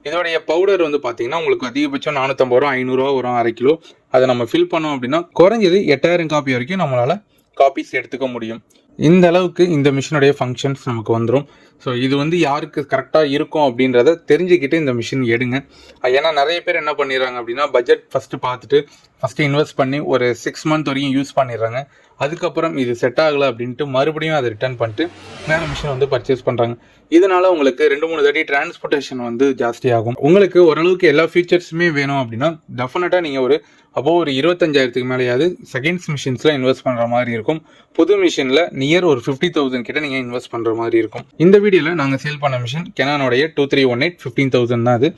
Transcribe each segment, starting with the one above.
இதோடைய பவுடர் வந்து பார்த்தீங்கன்னா உங்களுக்கு அதிகபட்சம் 450 ரூபா 500 ரூபா வரும் 1/2 கிலோ. அதை நம்ம ஃபில் பண்ணோம் அப்படின்னா குறைஞ்சது 8000 காப்பி வரைக்கும் நம்மளால் காப்பீஸ் எடுத்துக்க முடியும். இந்த அளவுக்கு இந்த மிஷினுடைய ஃபங்க்ஷன்ஸ் நமக்கு வந்துடும். ஸோ இது வந்து யாருக்கு கரெக்டாக இருக்கும் அப்படின்றத தெரிஞ்சுக்கிட்டு இந்த மிஷின் எடுங்க. ஏன்னா நிறைய பேர் என்ன பண்ணிடுறாங்க அப்படின்னா பட்ஜெட் ஃபஸ்ட்டு இன்வெஸ்ட் பண்ணி ஒரு 6 மந்த் வரைக்கும் யூஸ் பண்ணிடுறாங்க. அதுக்கப்புறம் இது செட் ஆகலை அப்படின்ட்டு மறுபடியும் அதை ரிட்டர்ன் பண்ணிட்டு வேறு மிஷின் வந்து பர்ச்சேஸ் பண்ணுறாங்க. இதனால் உங்களுக்கு 2-3 தடவை டிரான்ஸ்போர்ட்டேஷன் வந்து ஜாஸ்தியாகும். உங்களுக்கு ஓரளவுக்கு எல்லா ஃபீச்சர்ஸுமே வேணும் அப்படின்னா டெஃபினட்டாக நீங்கள் ஒரு 25,000க்கு மேலேயாவது செகண்ட்ஸ் மிஷின்ஸில் இன்வெஸ்ட் பண்ணுற மாதிரி இருக்கும். புது மிஷினில் நியர் ஒரு 50,000 கிட்ட நீங்கள் இன்வெஸ்ட் பண்ணுற மாதிரி இருக்கும். இந்த வீடியோவில் நாங்கள் சேல் பண்ண மிஷின் கெனானோடைய 2318 15,000 தான் அது.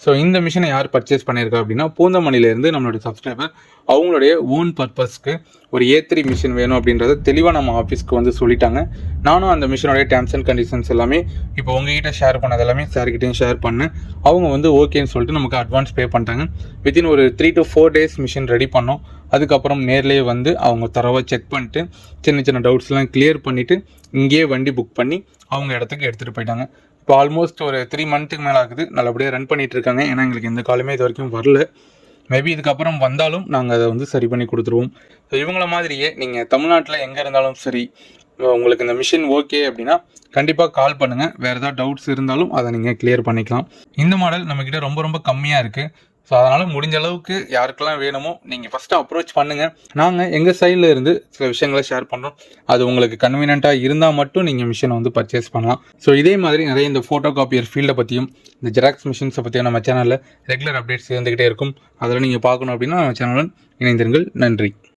ஸோ இந்த மிஷினை யார் பர்ச்சேஸ் பண்ணியிருக்கா அப்படின்னா பூந்தமல்லியிலேருந்து நம்மளுடைய சப்ஸ்கிரைபர் அவங்களுடைய ஓன் பர்பஸ்க்கு ஒரு A3 மிஷின் வேணும் அப்படின்றத தெளிவாக நம்ம ஆஃபீஸ்க்கு வந்து சொல்லிட்டாங்க. நானும் அந்த மிஷினோடைய டேர்ம்ஸ் அண்ட் கண்டிஷன்ஸ் எல்லாமே இப்போ உங்ககிட்ட ஷேர் பண்ணது எல்லாமே சார்கிட்டையும் ஷேர் பண்ணேன். அவங்க வந்து ஓகேன்னு சொல்லிட்டு நமக்கு அட்வான்ஸ் பே பண்ணிட்டாங்க. வித்தின் ஒரு 3 to 4 days மிஷின் ரெடி பண்ணோம். அதுக்கப்புறம் நேர்லேயே வந்து அவங்க தரவாக செக் பண்ணிட்டு சின்ன டவுட்ஸ்லாம் கிளியர் பண்ணிவிட்டு இங்கேயே வண்டி புக் பண்ணி அவங்க இடத்துக்கு எடுத்துகிட்டு போயிட்டாங்க. இப்போ ஆல்மோஸ்ட் ஒரு 3 மந்த்துக்கு மேலே ஆகுது. நல்லபடியாக ரன் பண்ணிகிட்டு இருக்காங்க. ஏன்னா எங்களுக்கு எந்த காலமே இது வரைக்கும் வரல. மேபி இதுக்கப்புறம் வந்தாலும் நாங்கள் அதை வந்து சரி பண்ணி கொடுத்துருவோம். ஸோ இவங்கள மாதிரியே நீங்கள் தமிழ்நாட்டில் எங்கே இருந்தாலும் சரி உங்களுக்கு இந்த மிஷின் ஓகே அப்படின்னா கண்டிப்பாக கால் பண்ணுங்கள். வேறு ஏதாவது டவுட்ஸ் இருந்தாலும் அதை நீங்கள் கிளியர் பண்ணிக்கலாம். இந்த மாடல் நம்மக்கிட்ட ரொம்ப கம்மியாக இருக்குது. ஸோ அதனால் முடிஞ்ச அளவுக்கு யாருக்கெல்லாம் வேணுமோ நீங்கள் ஃபஸ்ட்டு அப்ரோச் பண்ணுங்கள். நாங்கள் எங்கள் சைடில் இருந்து சில விஷயங்களை ஷேர் பண்ணுறோம். அது உங்களுக்கு கன்வீனியண்ட்டாக இருந்தால் மட்டும் நீங்கள் மிஷினை வந்து பர்ச்சேஸ் பண்ணலாம். ஸோ இதே மாதிரி நிறைய இந்த ஃபோட்டோ காப்பியர் ஃபீல்டை பற்றியும் இந்த ஜெராக்ஸ் மிஷின்ஸை பற்றியும் நம்ம சேனலில் ரெகுலர் அப்டேட்ஸ் இருந்துக்கிட்டே இருக்கும். அதில் நீங்கள் பார்க்கணும் அப்படின்னா நம்ம சேனலுடன் இணைந்திருங்கள். நன்றி.